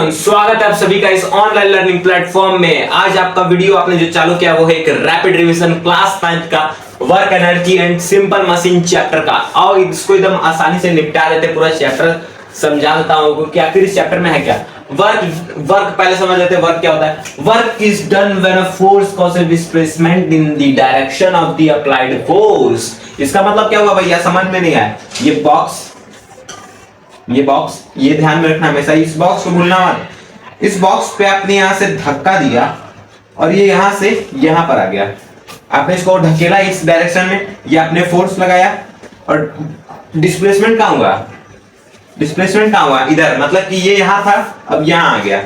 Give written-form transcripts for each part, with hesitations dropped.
Everyone, स्वागत है आप सभी का इस ऑनलाइन लर्निंग प्लेटफॉर्म में। आज आपका वीडियो आपने जो चालू किया वो है एक रैपिड रिवीजन क्लास 9 का work energy and simple machine chapter का। और इसको एकदम आसानी से निपटा देते, पूरा चैप्टर समझा देता हूं कि आखिर इस चैप्टर में है क्या। वर्क पहले समझ लेते हैं, वर्क क्या होता है। Work is done when a force causes displacement in the direction of the applied force. इसका मतलब क्या हुआ भैया, समझ में नहीं आया। ये बॉक्स ये ध्यान में रखना हमेशा, इस बॉक्स को भूलना मत। इस बॉक्स पे आपने यहां से धक्का दिया और ये यहां से यहां पर आ गया। आपने इसको ढकेला इस डायरेक्शन में, ये आपने फोर्स लगाया और डिस्प्लेसमेंट कहां हुआ, इधर। मतलब कि ये यहां था, अब यहां आ गया,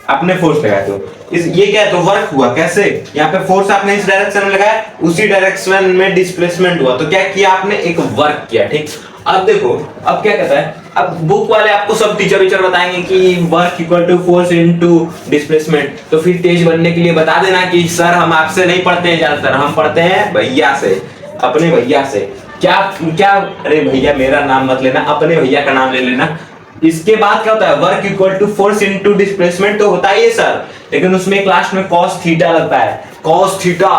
आपने फोर्स लगाया। तो ये क्या है, तो वर्क हुआ। कैसे, यहाँ पे फोर्स आपने इस डायरेक्शन में लगाया, उसी डायरेक्शन में डिस्प्लेसमेंट हुआ। तो क्या किया आपने, एक वर्क किया। ठीक, अब देखो अब क्या कहता है। अब बुक वाले आपको सब टीचर बताएंगे कि work equal to force into displacement. तो फिर तेज बनने के लिए बता देना कि सर हम आपसे नहीं पढ़ते हैं ज्यादातर, हम पढ़ते हैं भैया से, अपने भैया से। क्या क्या, अरे भैया मेरा नाम मत लेना, अपने भैया का नाम ले लेना। इसके बाद क्या होता है, work equal to force into displacement तो होता ही है सर, लेकिन उसमें एक लास्ट में कॉस थीटा लगता है। कॉस थीटा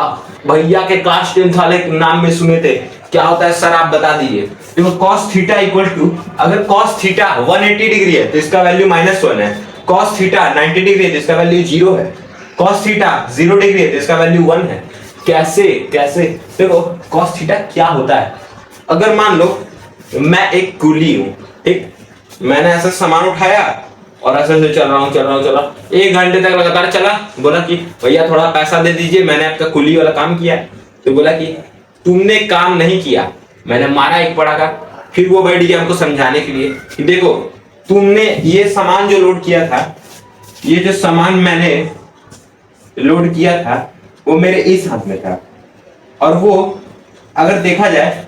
भैया के क्लास 10th वाले नाम में सुने थे, क्या होता है सर आप बता दीजिए। देखो cos थीटा इक्वल टू, अगर cos थीटा 180 डिग्री है तो इसका वैल्यू -1 है। cos थीटा 90 डिग्री है तो इसका वैल्यू 0 है। cos थीटा 0 डिग्री है तो इसका वैल्यू 1 है। कैसे देखो cos थीटा क्या होता है। अगर मान लो मैं एक कुली हूं, ठीक, मैंने ऐसा सामान उठाया और ऐसे चल रहा हूं 1 घंटे तक लगातार चला। बोला कि भैया थोड़ा पैसा दे दीजिए, मैंने आपका कुली वाला काम किया। तो बोला कि तुमने काम नहीं किया, मैंने मारा एक पड़ाका। फिर वो बैठ गया हमको समझाने के लिए कि देखो तुमने ये सामान जो लोड किया था, ये जो सामान मैंने लोड किया था वो मेरे इस हाथ में था, और वो अगर देखा जाए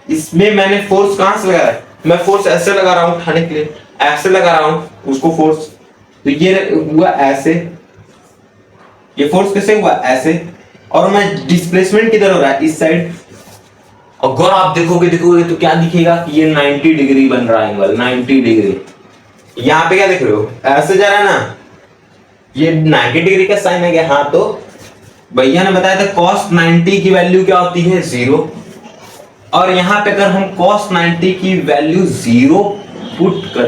इसमें मैंने फोर्स कहां से लगाया है, मैं फोर्स ऐसे लगा रहा हूं उठाने के लिए, ऐसे लगा रहा हूं उसको फोर्स। तो ये हुआ ऐसे, ये फोर्स कैसे हुआ, ऐसे। और मैं डिस्प्लेसमेंट किधर हो रहा है, इस साइड। अगर आप देखोगे तो क्या दिखेगा कि ये 90 डिग्री बन रहा है एंगल, 90 डिग्री। यहाँ पे क्या देख रहे हो, ऐसे जा रहा है ना, ये 90 डिग्री का साइन है क्या। हाँ, तो भैया ने बताया था cos 90 की वैल्यू क्या होती है, 0। और यहाँ पे अगर हम cos 90 की वैल्यू 0 पुट कर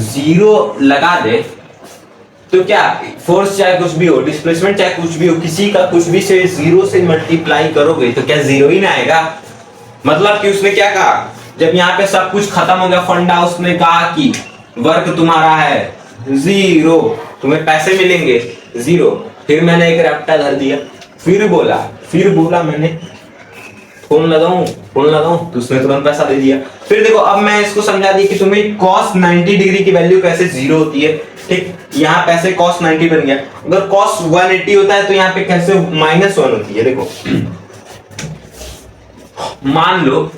0 लगा दे तो क्या, फोर्स चाहे कुछ भी हो, डिस्प्लेसमेंट चाहे कुछ भी हो, किसी का कुछ भी से 0 से मल्टीप्लाई करोगे तो क्या 0 ही ना आएगा। मतलब कि उसने क्या कहा, जब यहाँ पे सब कुछ खत्म हो गया फंडा, उसने कहा कि वर्क तुम्हारा है 0, तुम्हें पैसे मिलेंगे 0। फिर मैंने एक रैप्टा धर दिया, फिर बोला मैंने फोन लगाऊं तो उसने तुरंत पैसा दे दिया। फिर देखो अब मैं इसको समझा दी कि तुम्हें cos 90 डिग्री की वैल्यू कैसे 0 होती है। ठीक, यहाँ पैसे cos 90 बन गया। अगर cos 180 होता है तो यहाँ पे कैसे -1 होती है। देखो मान लो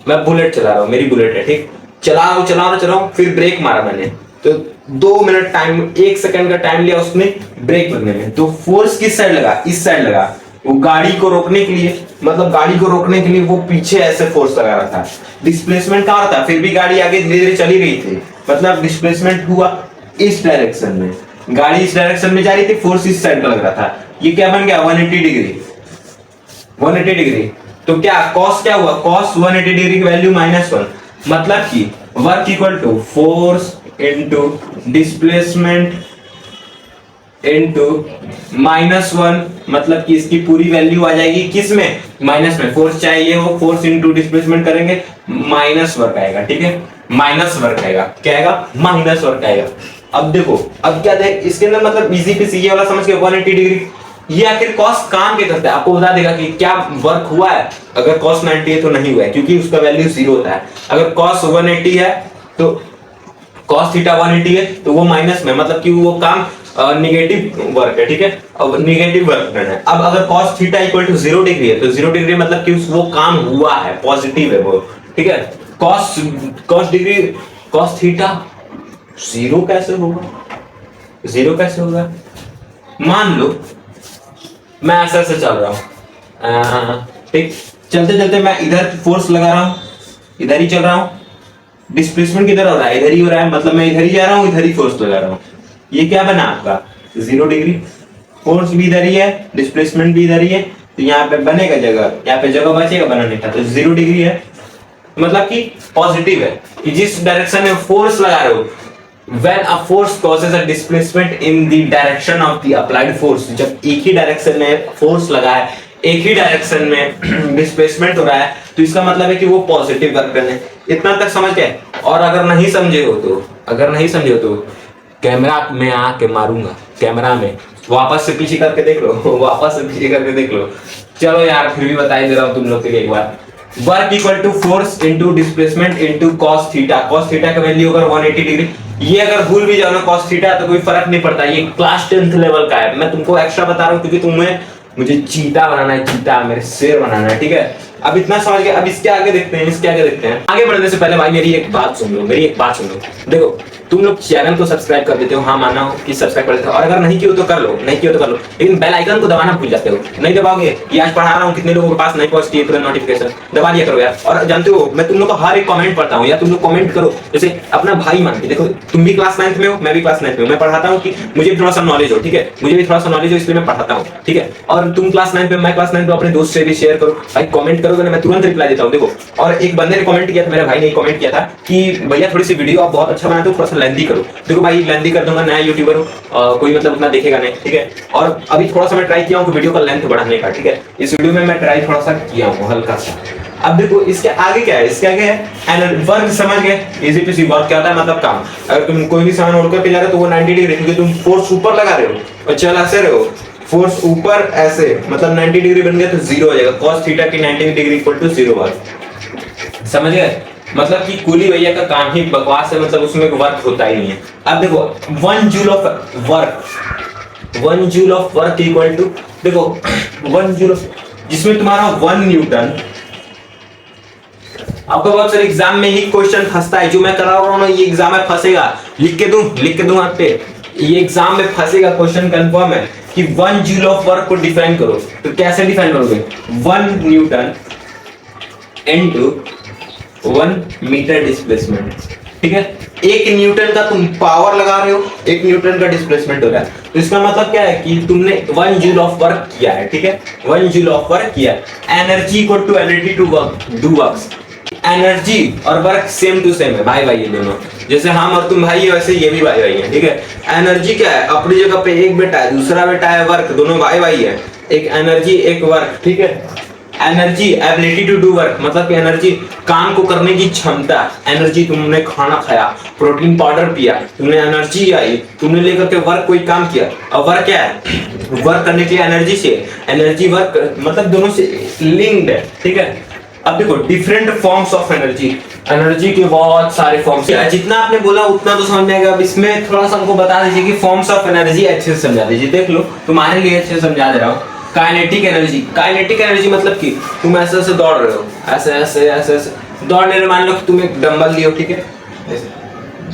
मैं बुलेट चला रहा हूँ, मेरी बुलेट है, ठीक, चला रहा हूँ, फिर ब्रेक मारा मैंने, तो 2 मिनट टाइम, 1 सेकंड का टाइम लिया उसने ब्रेक बनने में। तो फोर्स किस साइड लगा, इस साइड लगा। वो गाड़ी को रोकने के लिए, वो पीछे ऐसे फोर्स लगा रहा था। डिस्प्लेसमेंट कहां रहा था, फिर भी गाड़ी आगे धीरे धीरे चली रही थी, मतलब डिस्प्लेसमेंट हुआ इस डायरेक्शन में, गाड़ी इस डायरेक्शन में जा रही थी, फोर्स इस साइड का लग रहा था। ये क्या बन गया, 180 डिग्री। तो क्या cos क्या हुआ, cos 180 डिग्री की वैल्यू -1। मतलब कि work equal to force into displacement into -1। मतलब कि इसकी पूरी वैल्यू आ जाएगी किस में, माइनस में। फोर्स चाहिए हो, फोर्स इनटू डिस्प्लेसमेंट करेंगे, माइनस वर्क आएगा। ठीक है, माइनस वर्क आएगा, क्या आएगा, माइनस वर्क आएगा। अब देखो अब क्या देख, इसके अंदर मतलब इजी पीसी ये वाला समझ के 180 डिग्री, ये आखिर cos काम क्या करता है, आपको बता देगा कि क्या वर्क हुआ है। अगर cos 90 है तो नहीं हुआ है, क्योंकि उसका वैल्यू 0 होता है। अगर cos 180 है तो cos थीटा 180 है तो वो माइनस में, मतलब कि वो काम निगेटिव वर्क है। ठीक है, अब निगेटिव वर्क करना है। अब अगर cos theta equal to 0 degree है तो 0 डिग्री मतलब कि वो काम हुआ है, पॉजिटिव है वो। ठीक है, cos थीटा 0 कैसे होगा, मान लो मैं ऐसे चल रहा हूं, ठीक, चलते मैं इधर फोर्स लगा रहा हूं, इधर ही चल रहा हूं, डिस्प्लेसमेंट किधर हो रहा है, इधर ही हो रहा है, मतलब मैं इधर ही जा रहा हूँ, इधर ही फोर्स लगा रहा हूँ। ये क्या बना आपका 0 डिग्री, फोर्स भी इधर ही है, डिस्प्लेसमेंट भी इधर ही है, तो यहाँ पे बनेगा जगह, यहाँ पे जगह बचेगा बनाने का, तो 0 डिग्री है, मतलब कि पॉजिटिव है कि जिस डायरेक्शन में फोर्स लगा रहे हो, when a force causes a displacement in the direction of the applied force, जब एक ही डायरेक्शन में फोर्स लगा है, एक ही डायरेक्शन में डिस्प्लेसमेंट हो रहा है, तो इसका मतलब है कि वो पॉजिटिव वर्क करने। इतना तक समझ गए? और अगर नहीं समझे हो तो कैमरा में आके मारूंगा, कैमरा में वापस से पीछे करके देख लो वापस से पीछे करके देख लो। चलो यार फिर भी बता ही दे रहा हूँ तुम लोग के लिए एक बार। Work equal to force into displacement into cos theta. Cos theta का वैल्यू अगर 180 डिग्री, ये अगर भूल भी जाओ ना कॉस थीटा तो कोई फर्क नहीं पड़ता, ये क्लास 10th लेवल का है। मैं तुमको एक्स्ट्रा बता रहा हूँ क्योंकि मुझे चीता बनाना है, चीता मेरे शेर बनाना है, ठीक है। अब इतना समझ गए, अब इसके आगे देखते हैं। आगे बढ़ने से पहले भाई मेरी एक बात सुन लो। देखो तुम लोग चैनल को सब्सक्राइब कर देते हो, हाँ माना हो कि सब्सक्राइब कर देते हो, और अगर नहीं किया तो कर लो, लेकिन बेल आइकन को दबाना भूल जाते हो, नहीं दबाओगे। ये आज पढ़ा रहा हूँ, कितने लोगों के पास नहीं पहुंचती है तुरंत नोटिफिकेशन, दबा दिया करो यार। और जानते हो मैं तुम लोग का हर एक कमेंट पढ़ता हूँ, या तुम लोग कमेंट करो, जैसे अपना भाई मान के देखो, तुम भी क्लास 9th में हो, मैं भी क्लास 9th में हूँ, मैं पढ़ाता हूँ कि मुझे भी थोड़ा सा नॉलेज हो, ठीक है, इसलिए मैं पढ़ाता हूँ, ठीक है। और तुम क्लास 9 में, मैं क्लास 9 में, अपने दोस्त से भी शेयर करो भाई, कमेंट करोगे ना मैं तुरंत रिप्लाई देता हूँ। देखो, और एक बंदे ने कमेंट किया था, मेरे भाई ने कमेंट किया था कि भैया थोड़ी सी वीडियो आप बहुत अच्छा बनाते हो, थोड़ा सा लेंथी करो। देखो भाई लेंथी कर दूंगा, नया यूट्यूबर हूँ, कोई मतलब उतना देखेगा नहीं, ठीक है। और अभी थोड़ा सा मैं ट्राई किया हूँ कि वीडियो का लेंथ बढ़ाने का, ठीक है। इस वीडियो में मैं ट्राई थोड़ा सा किया हूँ हल्का सा। अब देखो इसके आगे क्या है, वर्क समझ गए, इजी टू सी। वर्क क्या होता है, मतलब काम। अगर तुम कोई भी सामान उड़ करके जा रहे हो तो वो 90 डिग्री, क्योंकि तुम फोर्स ऊपर लगा रहे हो और चल ऐसे रहे हो, फोर्स ऊपर ऐसे, मतलब 90 डिग्री बन गया तो 0 हो जाएगा। cos थीटा की 90 डिग्री इक्वल टू 0 वर्क। समझ गए? मतलब कि कूली भैया का काम ही बकवास है, मतलब उसमें वर्क होता ही नहीं है। अब देखो 1 joule of work equal to, देखो 1 जूल, जिसमें तुम्हारा 1 न्यूटन, आपको बहुत सारे एग्जाम में ही क्वेश्चन फंसता है, जो मैं करा रहा हूं ना, ये एग्जाम में फंसेगा, लिख के दूं आप पे, ये एग्जाम में फंसेगा, क्वेश्चन कंफर्म है कि 1 जूल ऑफ वर्क को डिफाइन करो। तो कैसे डिफाइन करोगे? 1 न्यूटन इनटू 1 मीटर डिस्प्लेसमेंट, ठीक है। 1 न्यूटन का तुम पावर लगा रहे हो, 1 न्यूटन का डिस्प्लेसमेंट हो रहा है, तो इसका मतलब क्या है कि तुमने 1 जूल ऑफ वर्क किया है, ठीक है, 1 जूल ऑफ वर्क किया। Energy equal to energy to work, do works. Energy और वर्क सेम टू सेम है, भाई भाई ये दोनों, जैसे हम और तुम भाई है वैसे ये भी भाई भाई है, ठीक है। एनर्जी क्या है, अपनी जगह पे एक बेटा है, दूसरा बेटा है वर्क, दोनों भाई भाई है, एक एनर्जी एक वर्क, ठीक है। Energy ability to do work, मतलब कि एनर्जी काम को करने की क्षमता। एनर्जी तुमने खाना खाया, प्रोटीन पाउडर पिया, तुमने एनर्जी आई, तुमने लेकर के वर्क कोई काम किया। और वर्क क्या है, वर्क करने के लिए एनर्जी से, एनर्जी वर्क मतलब दोनों से लिंक्ड है, ठीक है। अब देखो डिफरेंट फॉर्म्स ऑफ एनर्जी के बहुत सारे फॉर्म्स हैं, जितना आपने बोला उतना तो समझ में आएगा। अब इसमें थोड़ा सा हमको बता दीजिए कि फॉर्म्स ऑफ एनर्जी अच्छे से समझा दीजिए। देख लो तुम्हारे लिए अच्छे से समझा दे रहा हूँ। काइनेटिक एनर्जी मतलब कि तुम ऐसे ऐसे दौड़ रहे हो, ऐसे ऐसे ऐसे ऐसे दौड़ने में, मान लो कि तुम एक डंबल लियो, ठीक है,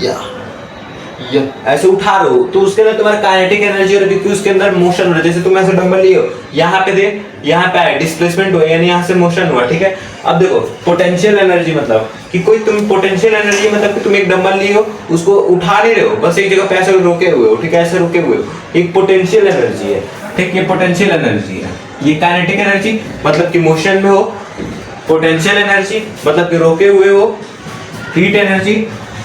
या ऐसे उठा रहे हो, तो उसके अंदर तुम्हारा काइनेटिक एनर्जी हो रही है, क्योंकि उसके अंदर मोशन हो रहा है। जैसे तुम ऐसे डंबल लियो, यहाँ पे दे, यहाँ पे डिस्प्लेसमेंट हुआ, यानी यहाँ से मोशन हुआ, ठीक है। अब देखो पोटेंशियल एनर्जी मतलब कि कोई तुम पोटेंशियल एनर्जी मतलब कि तुम एक डंबल लियो, उसको उठा नहीं रहे हो, बस एक जगह पे ऐसे रोके हुए हो, ठीक है, ऐसे रुके हुए हो, एक पोटेंशियल एनर्जी है, ठीक, ये पोटेंशियल एनर्जी है। ये काइनेटिक एनर्जी मतलब कि मोशन में हो, पोटेंशियल एनर्जी मतलब कि रोके हुए हो, हीट एनर्जी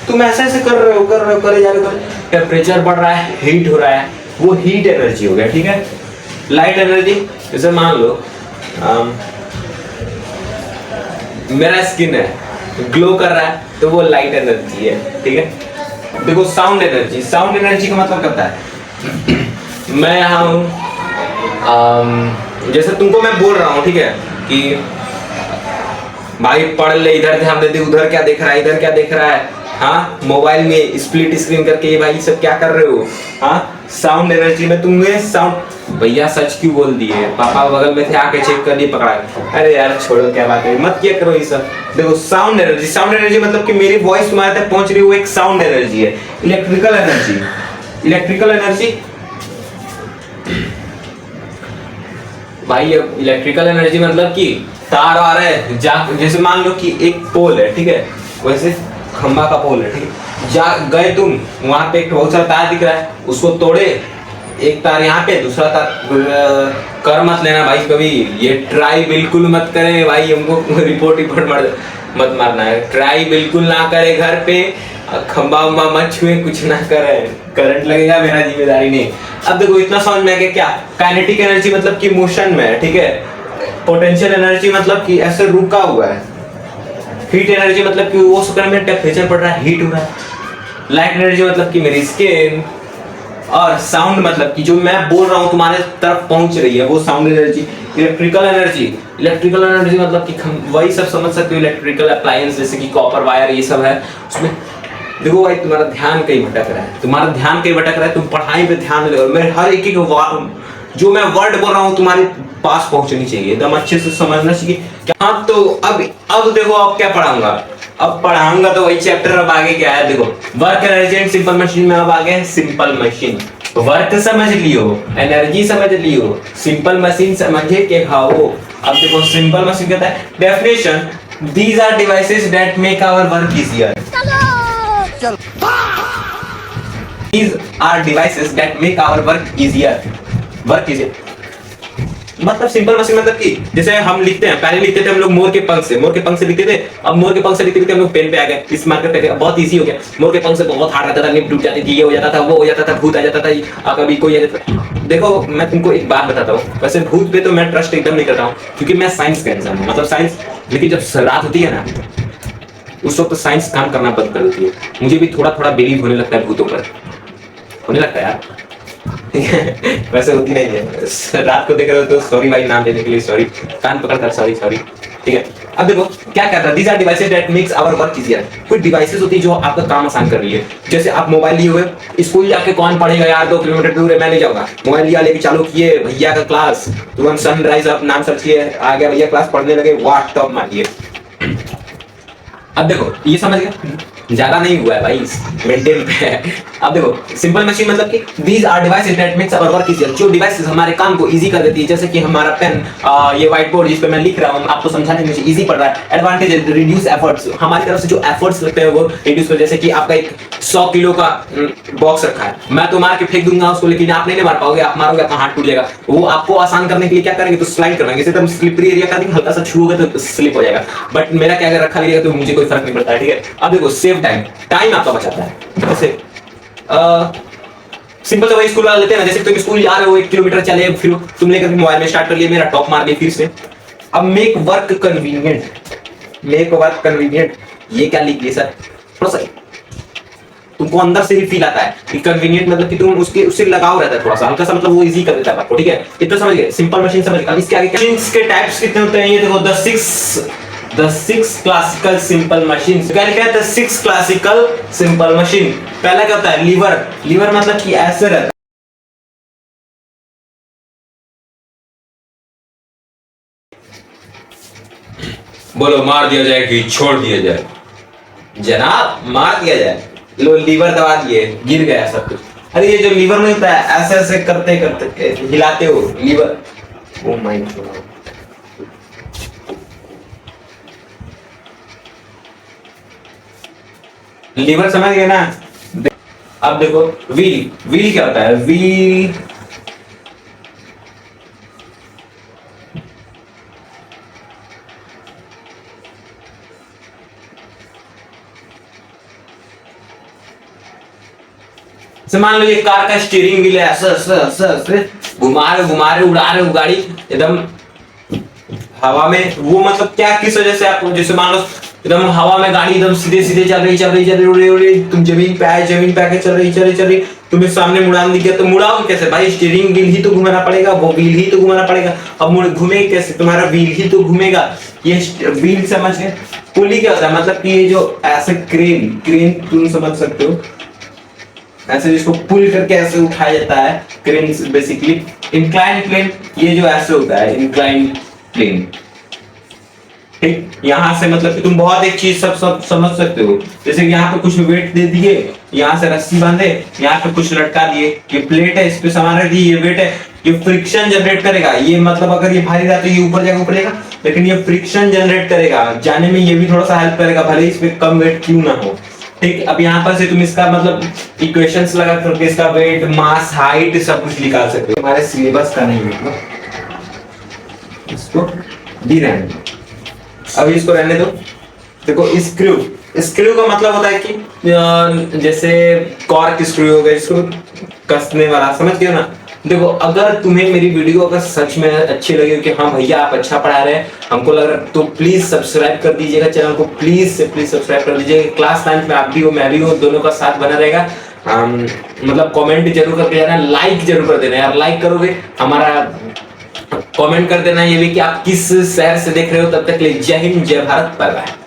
तुम ऐसे ऐसे कर रहे हो करे जा रहे हो, टेम्परेचर बढ़ रहा है, हीट हो रहा है, वो हीट एनर्जी हो गया, ठीक है। लाइट एनर्जी जैसे मान लो मेरा स्किन है, ग्लो कर रहा है, तो वो लाइट एनर्जी है, ठीक है। देखो साउंड एनर्जी का मतलब करता है मैं यहाँ हूँ, जैसे तुमको मैं बोल रहा हूँ, ठीक है, कि भाई पढ़ ले, इधर ध्यान दे दे, उधर क्या देख रहा है, इधर क्या देख रहा है, हाँ, मोबाइल में स्प्लिट स्क्रीन करके भाई सब क्या कर रहे हो, हाँ। साउंड एनर्जी में तुमने साउंड, भैया सच क्यों बोल दिए, पापा बगल में थे आके चेक कर लिए, पकड़ा, अरे यार छोड़ो क्या बात है, मत किया करो ये सब। देखो साउंड एनर्जी मतलब कि मेरी वॉइस तुम्हारे तक पहुंच रही है, वो एक साउंड एनर्जी है। इलेक्ट्रिकल एनर्जी भाई, इलेक्ट्रिकल एनर्जी मतलब कि तार आ रहा है, जैसे मान लो कि एक पोल है, ठीक है, वैसे खंबा का पोल है, ठीक है। जा गए तुम, वहां पे एक बहुत सारा तार दिख रहा है, उसको तोड़े, एक तार यहाँ पे, दूसरा तार। कर मत लेना भाई कभी, ये ट्राई बिल्कुल मत करें भाई, हमको रिपोर्ट मत मारना है। ट्राई बिल्कुल ना करे घर पे, खंबा उम्बा मत छुए, कुछ ना करे, करंट लगेगा, मेरा जिम्मेदारी नहीं। अब देखो इतना समझ में आ गया क्या, काइनेटिक एनर्जी मतलब कि मोशन में है, ठीक है। पोटेंशियल एनर्जी मतलब कि ऐसे रुका हुआ है। हीट एनर्जी मतलब कि वो सेकंड में टेम्परेचर बढ़ रहा है, हीट हो रहा है। लाइट एनर्जी मतलब कि मेरी स्किन। और साउंड मतलब कि जो मैं बोल रहा हूँ तुम्हारे तरफ पहुंच रही है, वो साउंड एनर्जी। इलेक्ट्रिकल एनर्जी मतलब कि वही सब समझ सकते हो, इलेक्ट्रिकल अप्लायंस जैसे कि कॉपर वायर, ये सब है उसमें। देखो भाई तुम्हारा ध्यान कहीं भटक रहा है, तुम पढ़ाई पे ध्यान दो। मेरे हर एक जो मैं वर्ड बोल रहा हूँ तुम्हारे पास पहुंचनी चाहिए, एकदम अच्छे से समझना चाहिए क्या। हाँ तो अब देखो अब क्या पढ़ाऊंगा, अब पढ़ाऊंगा तो वही चैप्टर। अब आगे क्या है देखो, work energy and simple machine में अब आगे सिंपल मशीन। वर्क समझ लियो, एनर्जी समझ लियो, सिंपल मशीन समझे के हाओ। अब देखो सिंपल मशीन कहता है definition, these are devices that make our work easier. These are devices that make our work easier. मतलब सिंपल मशीन मतलब कि जैसे हम लिखते हैं, पहले लिखते थे हम लोग मोर के पंख से लिखते थे। अब मोर के पंख से लिखते हम लोग पेन पे आ गए, इस मार्कर पे आ गए, बहुत इजी हो गया। मोर के पंख से बहुत हार्ड रहता था, निब टूट जाती थी, ये हो जाता था, वो हो जाता था, भूत आ जाता था, कभी कोई आ जाता। देखो मैं तुमको एक बात बताता हूँ, वैसे भूत पे तो मैं ट्रस्ट एकदम नहीं करता हूँ, क्योंकि मैं साइंस का इंसान हूँ, मतलब साइंस। लेकिन जब रात होती है ना, उस वक्त साइंस काम करना बंद कर देती है। मुझे भी थोड़ा थोड़ा बिलीव होने लगता है भूतों पर, होने लगता है यार। वैसे होती नहीं है, रात को देख रहे हो तो सॉरी भाई, नाम देने के लिए सॉरी, कान पकड़कर सॉरी, ठीक है। अब देखो क्या कहता है, these are devices that makes our work easier। कोई डिवाइसेस होती है जो आपका काम आसान कर रही है। जैसे आप मोबाइल लिए हुए, स्कूल जाके कौन पढ़ेगा यार, 2 किलोमीटर दूर है, मैं नहीं जाऊंगा। मोबाइल लिया, लेके चालू किए भैया का क्लास, तुरंत सनराइज आप नाम सर्च किए, आ गया भैया क्लास, पढ़ने लगे, व्हाट्सएप मारिए। अब देखो ये समझ गया, ज्यादा नहीं हुआ है भाई, मेंटेन पे है। अब देखो सिंपल मशीन मतलब कि these are devices that makes our work easier। जो डिवाइसेस हमारे काम को इजी कर देती है, जैसे कि हमारा पेन, ये व्हाइट बोर्ड जिस पे मैं लिख रहा हूँ, आपको समझाने में मुझे इजी पड़ रहा है। एडवांटेज, रिड्यूस एफर्ट्स, हमारी तरफ से जो एफर्ट्स लगते हैं वो रिड्यूस कर। जैसे कि आपका एक 100 किलो का बॉक्स रखा है, मैं तो मार के फेंक दूंगा उसको, लेकिन आप नहीं मार पाओगे, आप मारोगे आपका हाथ टूट जाएगा। वो आपको आसान करने के लिए क्या करेंगे, तो स्लाइड करवाएंगे, एकदम स्लिपरी एरिया कर देंगे, हल्का सा छूओगे तो स्लिप हो जाएगा। बट मेरा क्या अगर रखा रहेगा तो मुझे कोई फर्क नहीं पड़ता है, ठीक है। अब देखो सेव टाइम आपका बचाता है। जैसे सिंपल से वही स्कूल वाला लेते हैं ना, जैसे तुम स्कूल जा रहे हो, 1 किलोमीटर चले, फिर तुम लेकर मोबाइल में स्टार्ट कर लिए, मेरा टॉप मार लिए फिर से। अब मेक वर्क कन्वीनियंट, ये क्या लिख दिए सर, थोड़ा सा तुमको अंदर से ही फील आता है कि कन्वीनियंट मतलब कि तुम उससे लगाव रहता है थोड़ा सा, हल्का सा, मतलब वो इजी कर देता है आपको, ठीक है। इतना समझ गए, सिंपल मशीन समझ गए। अब इसके आगे मशीन्स के टाइप्स कितने होते हैं, ये देखो the six classical simple machines। क्या लिखा है, the six classical simple machine। पहला क्या होता है, लीवर मतलब कि ऐसे रहता है, बोलो मार दिया जाए कि छोड़ दिया जाए, जनाब मार दिया जाए। लो लीवर दबा दिए, गिर गया सब कुछ। अरे ये जो लीवर नहीं होता है, ऐसे ऐसे करते करते हिलाते हो lever, oh my god. Lever समझ गए ना। अब देखो व्हील क्या होता है, व्हील से मान लो ये कार का स्टीयरिंग व्हील है, ऐसे घुमा रहे उड़ा रहे हो गाड़ी एकदम हवा में। वो मतलब क्या, किस वजह से आपको, जैसे मान लो एकदम हवा में गाड़ी एकदम सीधे चल रही उड़ रही, तुम जमीन पे आके चल रही, तुम्हें सामने मुड़ान दिख गया, तो मुड़ाओ कैसे भाई, स्टीयरिंग व्हील ही तो घुमाना पड़ेगा, वो व्हील ही तो घुमाना पड़ेगा। अब घूमेगा कैसे, तुम्हारा व्हील ही तो घूमेगा। ये व्हील समझ गए। पुली क्या होता है, मतलब कि ये जो ऐसे क्रेन तुम समझ सकते हो, ऐसे जिसको पुल करके ऐसे उठाया जाता है, क्रेन बेसिकली। इंक्लाइन प्लेन, ये जो ऐसे होता है इंक्लाइन प्लेन, ठीक। यहाँ से मतलब कि तुम बहुत एक चीज सब समझ सकते हो, जैसे कि यहाँ पे कुछ वेट दे दिए, यहाँ से रस्सी बांधे, यहाँ पे कुछ लटका दिए, ये प्लेट है, इस पे सामान रख दिए, ये वेट है, ये फ्रिक्शन जनरेट करेगा। ये मतलब अगर ये भारी रहा तो ये ऊपर जाएगा, लेकिन ये फ्रिक्शन जनरेट करेगा, जाने में ये भी थोड़ा सा हेल्प करेगा, भले इस पे कम वेट क्यों ना हो। ठीक, अब यहाँ पर से तुम इसका मतलब इक्वेशंस लगा करके इसका वेट, मास, हाइट सब कुछ निकाल सकते हो। हमारे सिलेबस का नहीं मतलब, इसको डी रहने दो, अभी इसको रहने दो। देखो स्क्रू, स्क्रू का मतलब होता है कि जैसे कॉर्क स्क्रू हो गया, इसको कसने वाला, समझ गए ना। देखो अगर तुम्हें मेरी वीडियो अगर सच में अच्छी लगे कि हाँ भैया आप अच्छा पढ़ा रहे हैं, हमको लग रहा है, तो प्लीज सब्सक्राइब कर दीजिएगा चैनल को, प्लीज से प्लीज सब्सक्राइब कर दीजिएगा। क्लास 9 में आप भी हो, मैं भी हूँ, दोनों का साथ बना रहेगा। मतलब कमेंट जरूर करके जाना, लाइक जरूर कर देना यार, लाइक करोगे हमारा, कमेंट कर देना ये भी कि आप किस शहर से देख रहे हो। तब तक के लिए जय हिंद, जय भारत, बाय बाय।